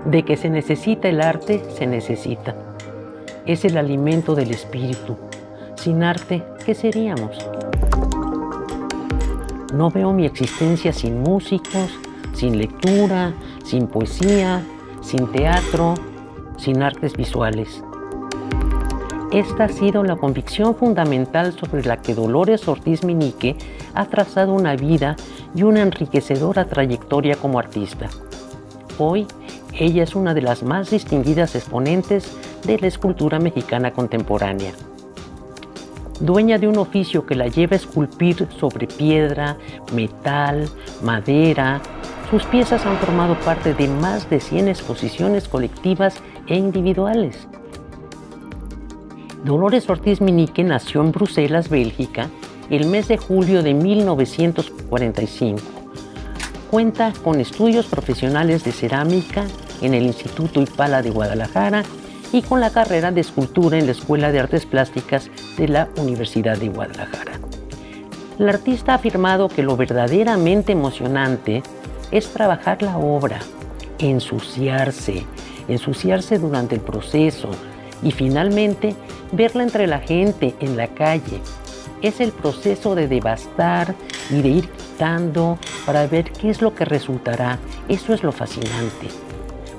De que se necesita el arte, se necesita. Es el alimento del espíritu. Sin arte, ¿qué seríamos? No veo mi existencia sin músicos, sin lectura, sin poesía, sin teatro, sin artes visuales. Esta ha sido la convicción fundamental sobre la que Dolores Ortiz Meñique ha trazado una vida y una enriquecedora trayectoria como artista. Hoy, ella es una de las más distinguidas exponentes de la escultura mexicana contemporánea. Dueña de un oficio que la lleva a esculpir sobre piedra, metal, madera, sus piezas han formado parte de más de 100 exposiciones colectivas e individuales. Dolores Ortiz Meñique nació en Bruselas, Bélgica, el mes de julio de 1945. Cuenta con estudios profesionales de cerámica en el Instituto Ipala de Guadalajara y con la carrera de escultura en la Escuela de Artes Plásticas de la Universidad de Guadalajara. La artista ha afirmado que lo verdaderamente emocionante es trabajar la obra, ensuciarse durante el proceso y finalmente verla entre la gente en la calle. Es el proceso de devastar y de ir quitando para ver qué es lo que resultará. Eso es lo fascinante.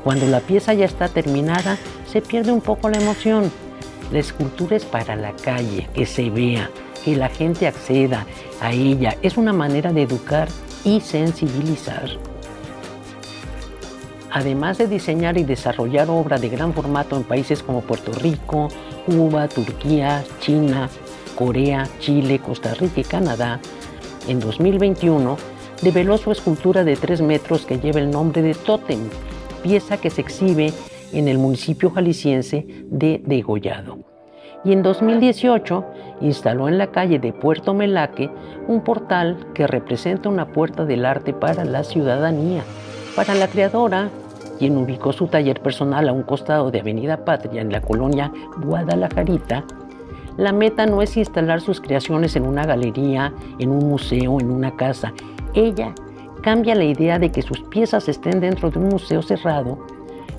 Cuando la pieza ya está terminada, se pierde un poco la emoción. La escultura es para la calle, que se vea, que la gente acceda a ella. Es una manera de educar y sensibilizar. Además de diseñar y desarrollar obra de gran formato en países como Puerto Rico, Cuba, Turquía, China, Corea, Chile, Costa Rica y Canadá, en 2021 develó su escultura de 3 metros que lleva el nombre de Tótem, pieza que se exhibe en el municipio jalisciense de Degollado. Y en 2018 instaló en la calle de Puerto Melaque un portal que representa una puerta del arte para la ciudadanía. Para la creadora, quien ubicó su taller personal a un costado de Avenida Patria en la colonia Guadalajarita, la meta no es instalar sus creaciones en una galería, en un museo, en una casa. Ella cambia la idea de que sus piezas estén dentro de un museo cerrado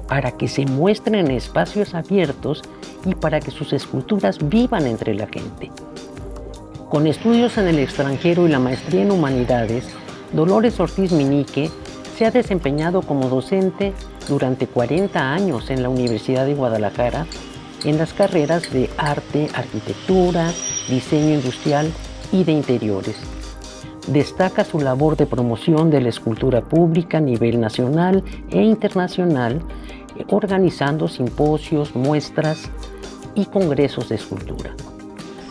para que se muestren en espacios abiertos y para que sus esculturas vivan entre la gente. Con estudios en el extranjero y la maestría en humanidades, Dolores Ortiz Meñique se ha desempeñado como docente durante 40 años en la Universidad de Guadalajara en las carreras de arte, arquitectura, diseño industrial y de interiores. Destaca su labor de promoción de la escultura pública a nivel nacional e internacional, organizando simposios, muestras y congresos de escultura.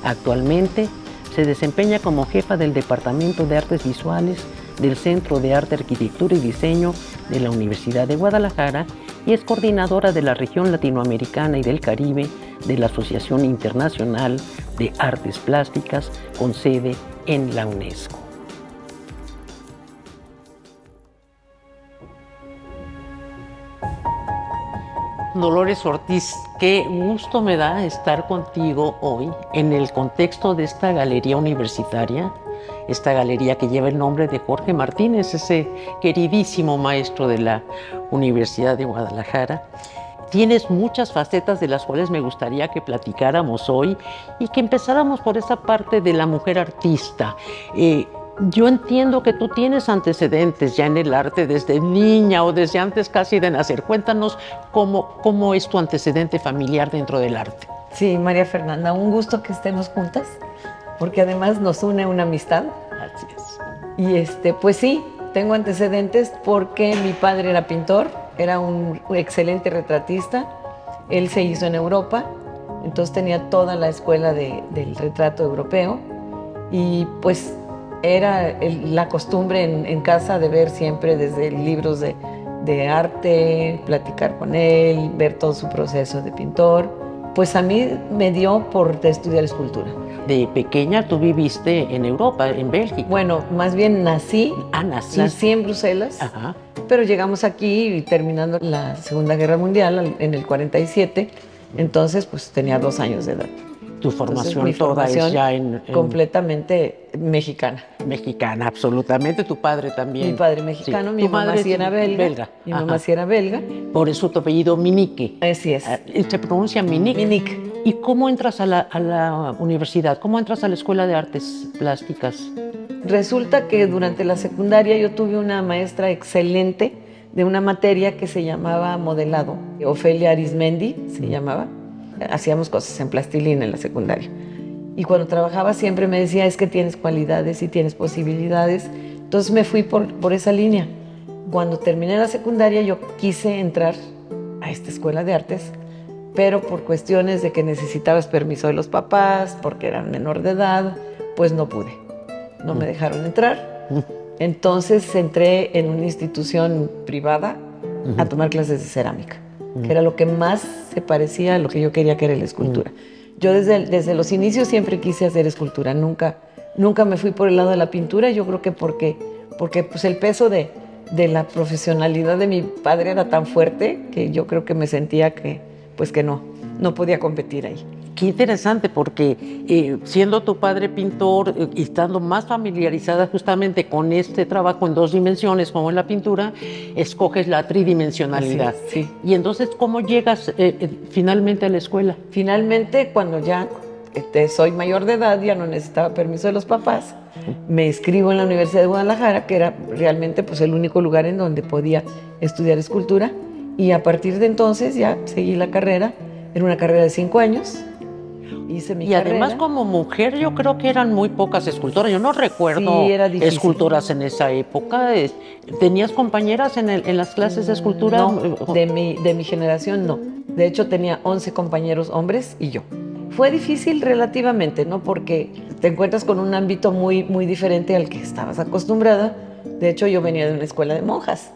Actualmente se desempeña como jefa del Departamento de Artes Visuales del Centro de Arte, Arquitectura y Diseño de la Universidad de Guadalajara y es coordinadora de la región latinoamericana y del Caribe de la Asociación Internacional de Artes Plásticas con sede en la UNESCO. Dolores Ortiz, qué gusto me da estar contigo hoy en el contexto de esta galería universitaria, esta galería que lleva el nombre de Jorge Martínez, ese queridísimo maestro de la Universidad de Guadalajara. Tienes muchas facetas de las cuales me gustaría que platicáramos hoy y que empezáramos por esa parte de la mujer artista. Yo entiendo que tú tienes antecedentes ya en el arte desde niña o desde antes casi de nacer. Cuéntanos cómo es tu antecedente familiar dentro del arte. Sí, María Fernanda, un gusto que estemos juntas, porque además nos une una amistad. Así es. Y pues sí, tengo antecedentes porque mi padre era pintor, era un excelente retratista. Él se hizo en Europa, entonces tenía toda la escuela del retrato europeo y pues era la costumbre en casa de ver siempre desde libros de arte, platicar con él, ver todo su proceso de pintor. Pues a mí me dio por estudiar escultura. De pequeña tú viviste en Europa, en Bélgica. Bueno, más bien nací en Bruselas, Ajá. Pero llegamos aquí y terminando la Segunda Guerra Mundial en el 47, entonces pues tenía 2 años de edad. Tu formación toda es ya en completamente mexicana. Mexicana, absolutamente. Tu padre también. Mi padre mexicano, sí. Mi mamá sí era belga. Mi mamá sí era belga. Por eso tu apellido Minique. Así es. ¿Se pronuncia Minique? Minique. ¿Y cómo entras a la universidad? ¿Cómo entras a la Escuela de Artes Plásticas? Resulta que durante la secundaria yo tuve una maestra excelente de una materia que se llamaba modelado. Ofelia Arismendi se llamaba. Hacíamos cosas en plastilina en la secundaria. Y cuando trabajaba siempre me decía, es que tienes cualidades y tienes posibilidades. Entonces me fui por esa línea. Cuando terminé la secundaria yo quise entrar a esta escuela de artes, pero por cuestiones de que necesitabas permiso de los papás, porque eran menor de edad, pues no pude. No me dejaron entrar. Entonces entré en una institución privada a tomar clases de cerámica, que era lo que más se parecía a lo que yo quería, que era la escultura. Yo desde los inicios siempre quise hacer escultura, nunca me fui por el lado de la pintura, yo creo que porque pues el peso de la profesionalidad de mi padre era tan fuerte que yo creo que me sentía que no podía competir ahí. Qué interesante, porque siendo tu padre pintor y estando más familiarizada justamente con este trabajo en 2 dimensiones como en la pintura, escoges la tridimensionalidad. Sí, sí. Y entonces, ¿cómo llegas finalmente a la escuela? Finalmente, cuando ya soy mayor de edad, ya no necesitaba permiso de los papás, me inscribo en la Universidad de Guadalajara, que era realmente pues, el único lugar en donde podía estudiar escultura, y a partir de entonces ya seguí la carrera. Era una carrera de 5 años. Hice mi carrera. Además, como mujer, yo creo que eran muy pocas escultoras. Yo no recuerdo escultoras en esa época. ¿Tenías compañeras en las clases de escultura? No, de mi generación no. De hecho, tenía 11 compañeros hombres y yo. Fue difícil relativamente, ¿no? Porque te encuentras con un ámbito muy, muy diferente al que estabas acostumbrada. De hecho, yo venía de una escuela de monjas.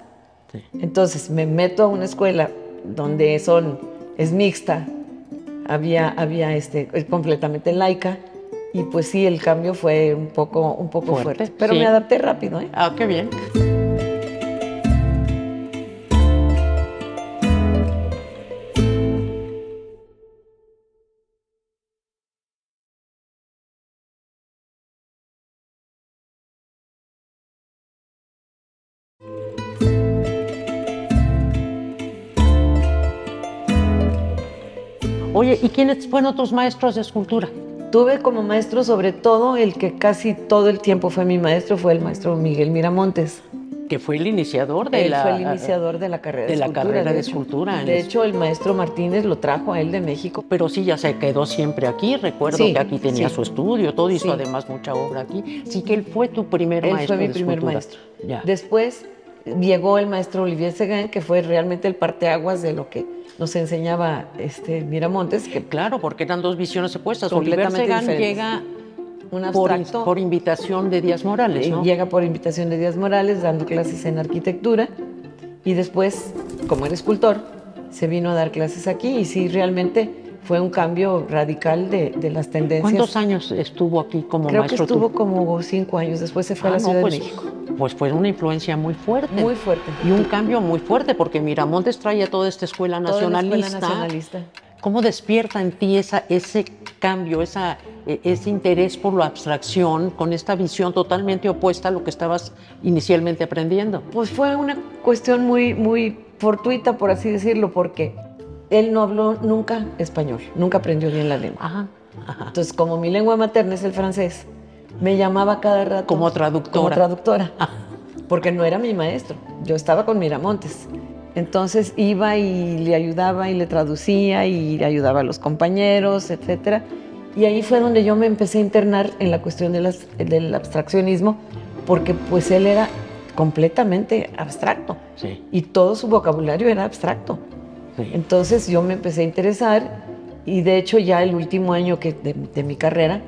Sí. Entonces, me meto a una escuela donde es mixta. Había completamente laica, y pues sí, el cambio fue un poco fuerte, pero sí. Me adapté rápido, ¿eh? Ah, qué bien. Oye, ¿y quiénes fueron tus maestros de escultura? Tuve como maestro, sobre todo, el que casi todo el tiempo fue mi maestro, fue el maestro Miguel Miramontes. Que fue el iniciador fue el iniciador de la carrera de escultura. De hecho, el maestro Martínez lo trajo a él de México. Pero sí, ya se quedó siempre aquí. Recuerdo que aquí tenía su estudio, todo, hizo además mucha obra aquí. Sí, que él fue tu primer maestro de escultura. Él fue mi primer maestro. Ya. Después llegó el maestro Olivier Seguin, que fue realmente el parteaguas de lo que nos enseñaba Miramontes. Que claro, porque eran 2 visiones opuestas. Olivier Seguin llega por invitación de Díaz Morales, ¿no? Llega por invitación de Díaz Morales, dando clases en arquitectura, y después, como era escultor, se vino a dar clases aquí, y sí, realmente fue un cambio radical de las tendencias. ¿Cuántos años estuvo aquí como maestro? Creo que estuvo como 5 años, después se fue a la Ciudad de México. Pues fue una influencia muy fuerte. Muy fuerte. Y un cambio muy fuerte, porque Miramontes traía toda esta escuela nacionalista. ¿Cómo despierta en ti ese cambio, ese interés por la abstracción, con esta visión totalmente opuesta a lo que estabas inicialmente aprendiendo? Pues fue una cuestión muy, muy fortuita, por así decirlo, porque él no habló nunca español, nunca aprendió bien la lengua. Ajá. Entonces, como mi lengua materna es el francés, me llamaba cada rato como traductora, porque no era mi maestro, yo estaba con Miramontes. Entonces iba y le ayudaba y le traducía y le ayudaba a los compañeros, etc. Y ahí fue donde yo me empecé a internar en la cuestión del abstraccionismo, porque pues él era completamente abstracto, sí. Y todo su vocabulario era abstracto. Sí. Entonces yo me empecé a interesar, y de hecho ya el último año de mi carrera,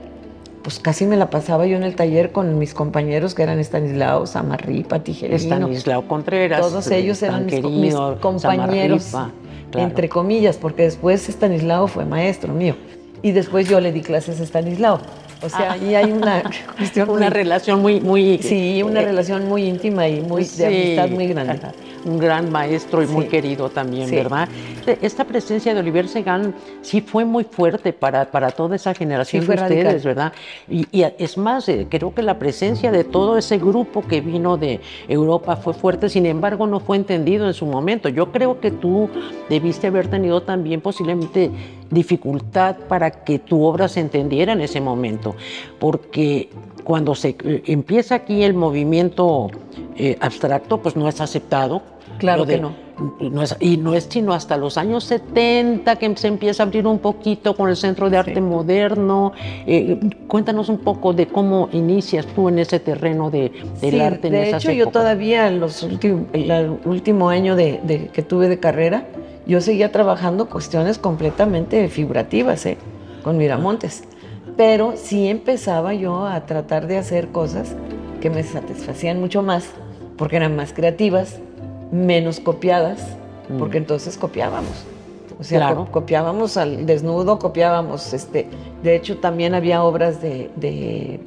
pues casi me la pasaba yo en el taller con mis compañeros que eran Estanislao, Samarripa, Tijerino. Estanislao Contreras. Todos ellos eran mis compañeros, claro. Entre comillas, porque después Estanislao fue maestro mío. Y después yo le di clases a Estanislao. O sea, ahí hay una cuestión una relación muy sí, una relación muy íntima y muy de amistad muy grande. Ajá. Un gran maestro y muy querido también, ¿verdad? Esta presencia de Oliver Segan sí fue muy fuerte para toda esa generación de ustedes, radical, ¿verdad? Y es más, creo que la presencia de todo ese grupo que vino de Europa fue fuerte, sin embargo no fue entendido en su momento. Yo creo que tú debiste haber tenido también posiblemente dificultad para que tu obra se entendiera en ese momento, porque cuando se empieza aquí el movimiento abstracto, pues no es aceptado. Claro que no. Y no es sino hasta los años 70 que se empieza a abrir un poquito con el Centro de Arte Moderno. Cuéntanos un poco de cómo inicias tú en ese terreno del arte en esas épocas. De hecho, yo todavía el último año que tuve de carrera, yo seguía trabajando cuestiones completamente figurativas, con Miramontes. Pero sí empezaba yo a tratar de hacer cosas que me satisfacían mucho más, porque eran más creativas, menos copiadas, porque entonces copiábamos. O sea, claro, copiábamos al desnudo, copiábamos, de hecho también había obras que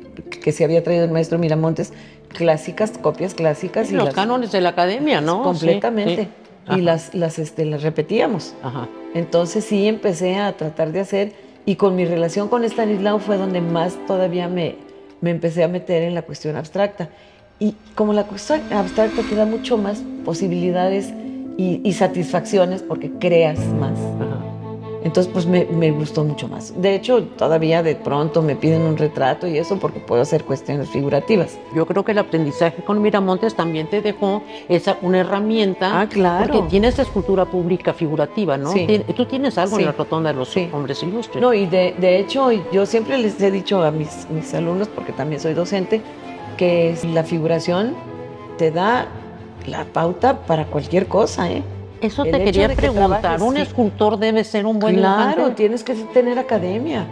se había traído el maestro Miramontes, clásicas, copias clásicas. Y los cánones de la academia, ¿no? Completamente. Sí. Y las repetíamos. Ajá. Entonces sí empecé a tratar de hacer, y con mi relación con Estanislao fue donde más todavía me empecé a meter en la cuestión abstracta. Y como la cuestión abstracta te da mucho más posibilidades y satisfacciones porque creas más. Ajá. Entonces, pues me gustó mucho más. De hecho, todavía de pronto me piden un retrato y eso porque puedo hacer cuestiones figurativas. Yo creo que el aprendizaje con Miramontes también te dejó una herramienta. Ah, claro. Porque tienes escultura pública figurativa, ¿no? Sí. Tú tienes algo en la Rotonda de los Hombres Ilustres. No, y de hecho, yo siempre les he dicho a mis alumnos, porque también soy docente, que la figuración te da la pauta para cualquier cosa, ¿eh? Eso te quería preguntar, ¿un escultor debe ser un buen dibujante? Claro, tienes que tener academia.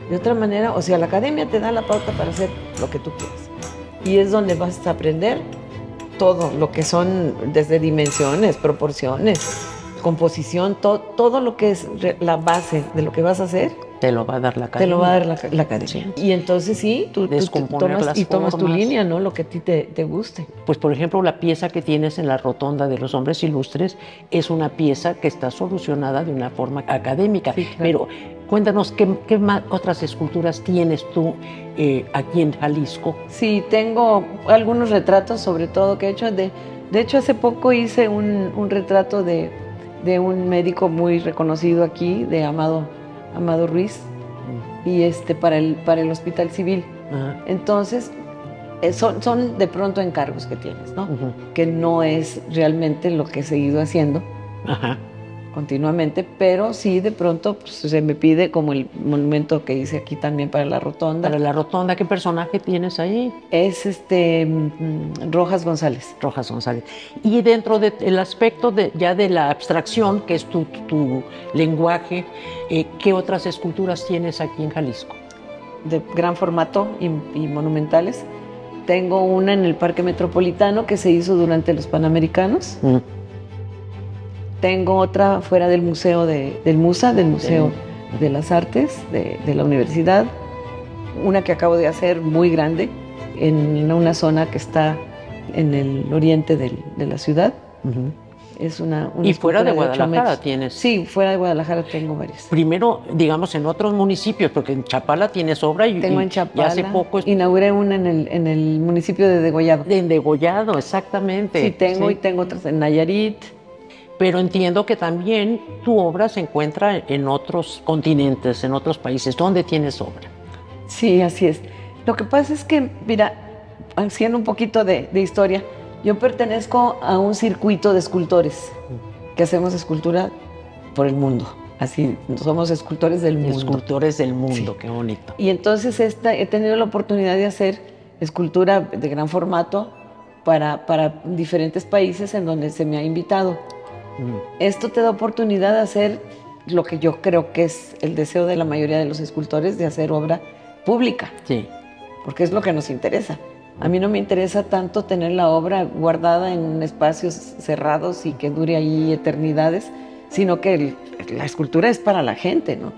De otra manera, o sea, la academia te da la pauta para hacer lo que tú quieras. Y es donde vas a aprender todo, lo que son desde dimensiones, proporciones, composición, todo lo que es la base de lo que vas a hacer. Te lo va a dar la academia. Te lo va a dar la academia. Sí. Y entonces sí, tú tomas tu línea, ¿no? Lo que a ti te guste. Pues por ejemplo, la pieza que tienes en la Rotonda de los Hombres Ilustres es una pieza que está solucionada de una forma académica. Sí, claro. Pero cuéntanos, ¿qué más otras esculturas tienes tú aquí en Jalisco? Sí, tengo algunos retratos, sobre todo, que he hecho. De hecho, hace poco hice un retrato de un médico muy reconocido aquí, de Amado Ruiz, y para el Hospital Civil. Ajá. Entonces, son de pronto encargos que tienes, ¿no? Que no es realmente lo que he seguido haciendo. Ajá. Continuamente, pero sí de pronto pues, se me pide, como el monumento que hice aquí también para la Rotonda. Para la Rotonda, ¿qué personaje tienes ahí? Es Rojas González. Rojas González. Y dentro del aspecto ya de la abstracción, que es tu lenguaje, ¿qué otras esculturas tienes aquí en Jalisco? De gran formato y monumentales. Tengo una en el Parque Metropolitano que se hizo durante los Panamericanos. Tengo otra fuera del Museo del Museo de las Artes de la Universidad. Una que acabo de hacer muy grande en una zona que está en el oriente de la ciudad. Es una ¿Y fuera de Guadalajara tienes? Sí, fuera de Guadalajara tengo varias. Primero, digamos, en otros municipios, porque en Chapala tienes obra tengo en Chapala. Y hace poco inauguré una en el municipio de Degollado. En Degollado, exactamente. Sí, y tengo otras en Nayarit. Pero entiendo que también tu obra se encuentra en otros continentes, en otros países. ¿Dónde tienes obra? Sí, así es. Lo que pasa es que, mira, haciendo un poquito de historia, yo pertenezco a un circuito de escultores que hacemos escultura por el mundo. Así, somos escultores del mundo. Escultores del mundo, sí. Qué bonito. Y entonces he tenido la oportunidad de hacer escultura de gran formato para diferentes países en donde se me ha invitado. Esto te da oportunidad de hacer lo que yo creo que es el deseo de la mayoría de los escultores, de hacer obra pública. Sí. Porque es lo que nos interesa. A mí no me interesa tanto tener la obra guardada en espacios cerrados y que dure ahí eternidades, sino que la escultura es para la gente, ¿no?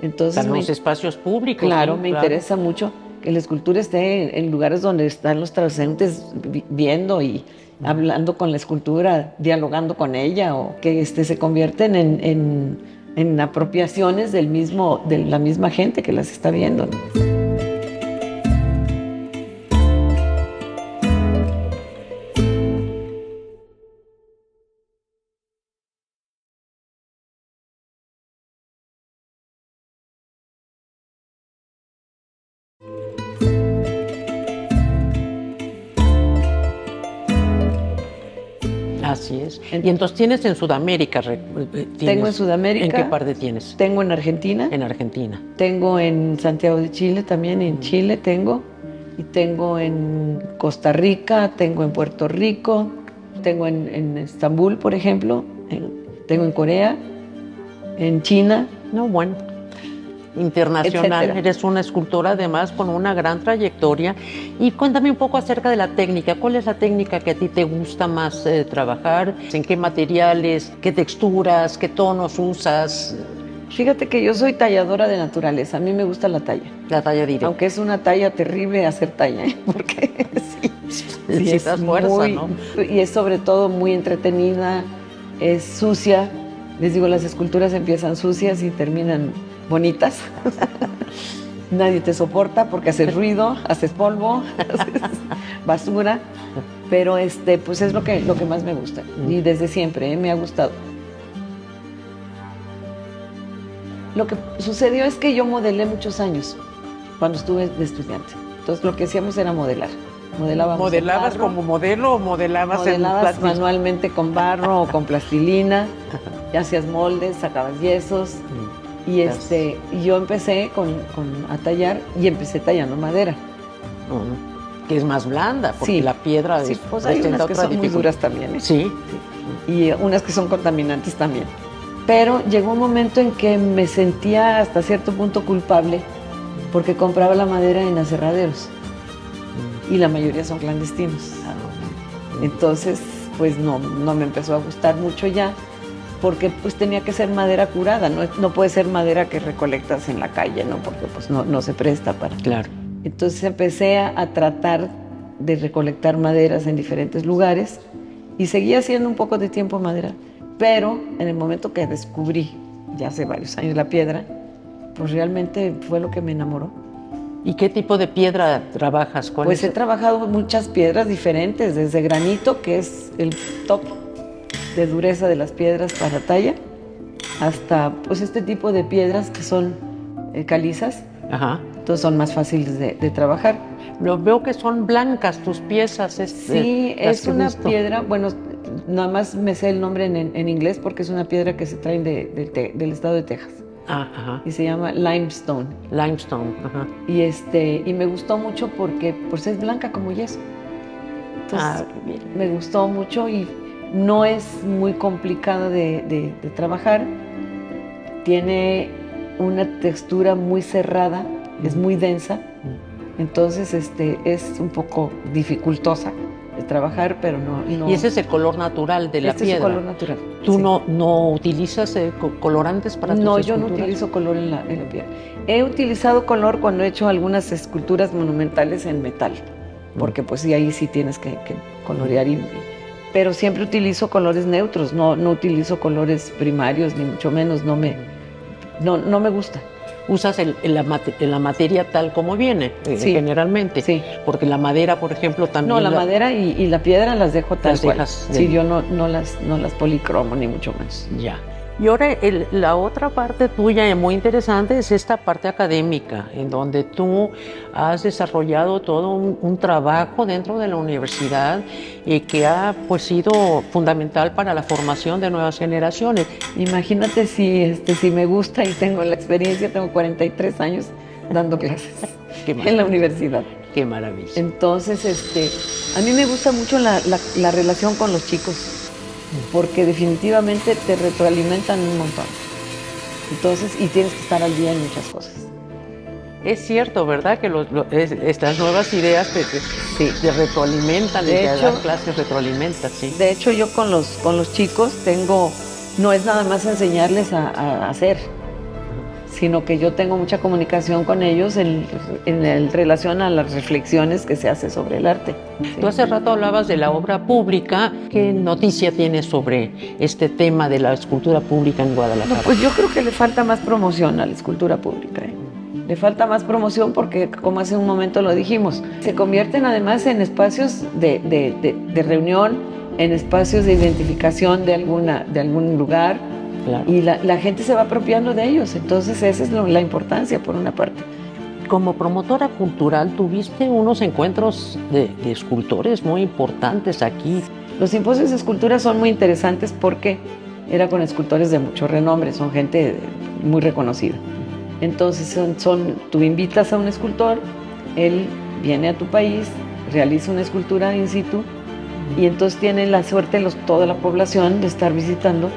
Entonces, Están los espacios públicos. claro, ¿sí? me interesa mucho que la escultura esté en lugares donde están los transeúntes viendo y hablando con la escultura, dialogando con ella, o que se convierten en apropiaciones de la misma gente que las está viendo, ¿no? Así es. Y entonces tienes en Sudamérica. Tengo en Sudamérica. ¿En qué parte tienes? Tengo en Argentina. En Argentina. Tengo en Santiago de Chile también, en Chile tengo. Y tengo en Costa Rica, tengo en Puerto Rico, tengo en Estambul, por ejemplo, tengo en Corea, en China. No, bueno. Internacional, etcétera. Eres una escultora además con una gran trayectoria. Y cuéntame un poco acerca de la técnica. ¿Cuál es la técnica que a ti te gusta más trabajar? ¿En qué materiales, qué texturas, qué tonos usas? Fíjate que yo soy talladora de naturaleza, a mí me gusta la talla. La talla directa. Aunque es una talla terrible hacer talla, ¿eh? Porque sí necesitas fuerza, muy, ¿no? Y es sobre todo muy entretenida, es sucia. Les digo, las esculturas empiezan sucias y terminan bonitas. Nadie te soporta porque haces ruido, haces polvo, haces basura, pero pues es lo que más me gusta y desde siempre me ha gustado. Lo que sucedió es que yo modelé muchos años cuando estuve de estudiante. Entonces lo que hacíamos era modelar. ¿Modelabas como modelo o modelabas en plástico? Manualmente con barro o con plastilina, ya hacías moldes, sacabas yesos. Y yo empecé a tallar y empecé tallando madera. Que es más blanda, porque sí, la piedra sí, pues hay unas que son muy duras también, ¿eh? Sí. Y unas que son contaminantes también. Pero llegó un momento en que me sentía hasta cierto punto culpable porque compraba la madera en aserraderos y la mayoría son clandestinos. Entonces, pues no me empezó a gustar mucho ya, porque pues tenía que ser madera curada, no puede ser madera que recolectas en la calle, ¿no? Porque pues no se presta para... Claro. Entonces empecé a tratar de recolectar maderas en diferentes lugares y seguí haciendo un poco de tiempo madera, pero en el momento que descubrí, ya hace varios años, la piedra, pues realmente fue lo que me enamoró. ¿Y qué tipo de piedra trabajas? Pues he trabajado muchas piedras diferentes, desde granito, que es el top de dureza de las piedras para talla, hasta pues este tipo de piedras que son calizas. Ajá. Entonces son más fáciles de trabajar. Veo que son blancas tus piezas. Sí, es una piedra, bueno, nada más me sé el nombre en inglés porque es una piedra que se traen del estado de Texas. Ajá. Y se llama limestone. Limestone, ajá. Y me gustó mucho porque pues es blanca como yeso. Entonces me gustó mucho y no es muy complicada de trabajar. Tiene una textura muy cerrada, es muy densa. Entonces es un poco dificultosa de trabajar, pero no. Y ese es el color natural de la piedra. Es el color natural. ¿Tú sí. no utilizas colorantes para tus esculturas? No, yo no utilizo color en la piedra. He utilizado color cuando he hecho algunas esculturas monumentales en metal, porque pues sí, ahí sí tienes que colorear, pero siempre utilizo colores neutros, no utilizo colores primarios, ni mucho menos, no me gusta. Usas la materia tal como viene, sí, generalmente. Sí. Porque la madera, por ejemplo, también... No, la madera y la piedra las dejo tal cual. Sí, yo no las policromo, ni mucho menos. Ya. Y ahora la otra parte tuya muy interesante es esta parte académica, en donde tú has desarrollado todo un trabajo dentro de la universidad que ha pues sido fundamental para la formación de nuevas generaciones. Imagínate si me gusta y tengo la experiencia, tengo 43 años dando clases en la universidad. Qué maravilla. Entonces, a mí me gusta mucho la relación con los chicos, porque definitivamente te retroalimentan un montón. Entonces, y tienes que estar al día en muchas cosas. Es cierto, ¿verdad? Que estas nuevas ideas te retroalimentan, de hecho, dar clases retroalimentan, sí. De hecho, yo con los chicos no es nada más enseñarles a hacer, sino que yo tengo mucha comunicación con ellos en relación a las reflexiones que se hace sobre el arte. Sí. Tú hace rato hablabas de la obra pública. ¿Qué noticia tienes sobre este tema de la escultura pública en Guadalajara? No, pues yo creo que le falta más promoción a la escultura pública, ¿eh? Le falta más promoción porque, como hace un momento lo dijimos, se convierten además en espacios de reunión, en espacios de identificación de algún lugar. Claro. Y la gente se va apropiando de ellos. Entonces esa es la importancia, por una parte. Como promotora cultural, tuviste unos encuentros de escultores muy importantes aquí. Los simposios de escultura son muy interesantes porque era con escultores de mucho renombre, son gente muy reconocida. Entonces tú invitas a un escultor, él viene a tu país, realiza una escultura in situ y entonces tiene la suerte toda la población de estar visitando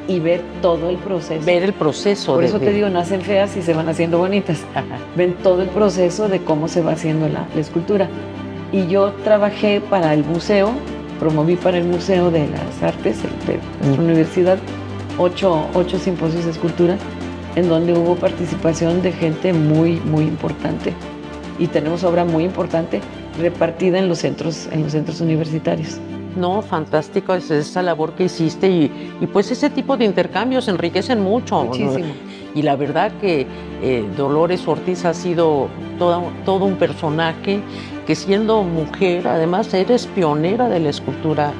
y ver todo el proceso. Ver el proceso. Por eso te digo, nacen feas y se van haciendo bonitas. Ajá. Ven todo el proceso de cómo se va haciendo la escultura. Y yo trabajé para el museo, promoví para el Museo de las Artes de nuestra universidad 8 simposios de escultura en donde hubo participación de gente muy, muy importante. Y tenemos obra muy importante repartida en los centros universitarios. No, fantástico es esa labor que hiciste y pues ese tipo de intercambios enriquecen mucho. Muchísimo. ¿No? Y la verdad que Dolores Ortiz ha sido todo un personaje que, siendo mujer, además eres pionera de la escultura,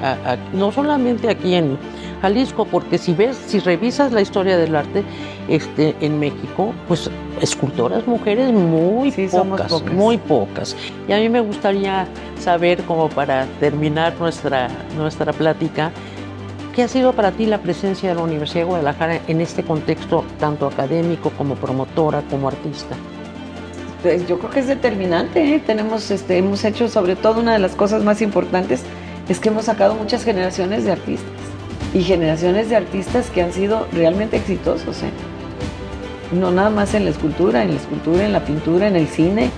no solamente aquí en Jalisco, porque si revisas la historia del arte en México, pues escultoras mujeres muy pocas. Y a mí me gustaría saber, como para terminar nuestra plática, ¿qué ha sido para ti la presencia de la Universidad de Guadalajara en este contexto tanto académico como promotora, como artista? Pues yo creo que es determinante, ¿eh? Hemos hecho, sobre todo, una de las cosas más importantes es que hemos sacado muchas generaciones de artistas y generaciones de artistas que han sido realmente exitosos, ¿eh? No nada más en la escultura, en la pintura, en el cine,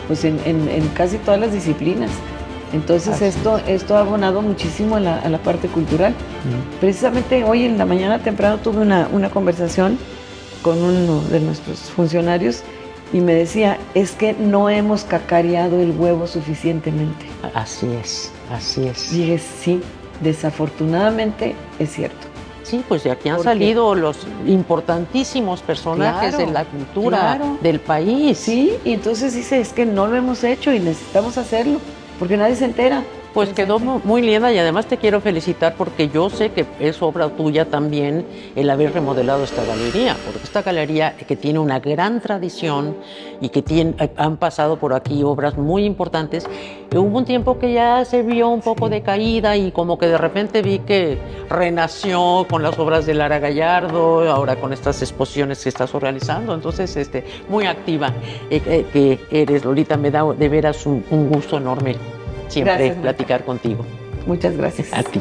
pues en casi todas las disciplinas. Entonces esto ha abonado muchísimo a la parte cultural. Precisamente hoy en la mañana temprano tuve una conversación con uno de nuestros funcionarios y me decía, es que no hemos cacareado el huevo suficientemente. Así es. Y dije, sí, desafortunadamente es cierto. Sí, pues de aquí han salido los importantísimos personajes de la cultura del país. Sí, y entonces dice, es que no lo hemos hecho y necesitamos hacerlo, porque nadie se entera. Pues quedó muy linda y además te quiero felicitar porque yo sé que es obra tuya también el haber remodelado esta galería, porque esta galería que tiene una gran tradición y que han pasado por aquí obras muy importantes. Hubo un tiempo que ya se vio un poco de caída y como que de repente vi que renació con las obras de Lara Gallardo, ahora con estas exposiciones que estás organizando, entonces muy activa que eres, Lolita. Me da de veras un gusto enorme siempre platicar contigo. Muchas gracias. A ti.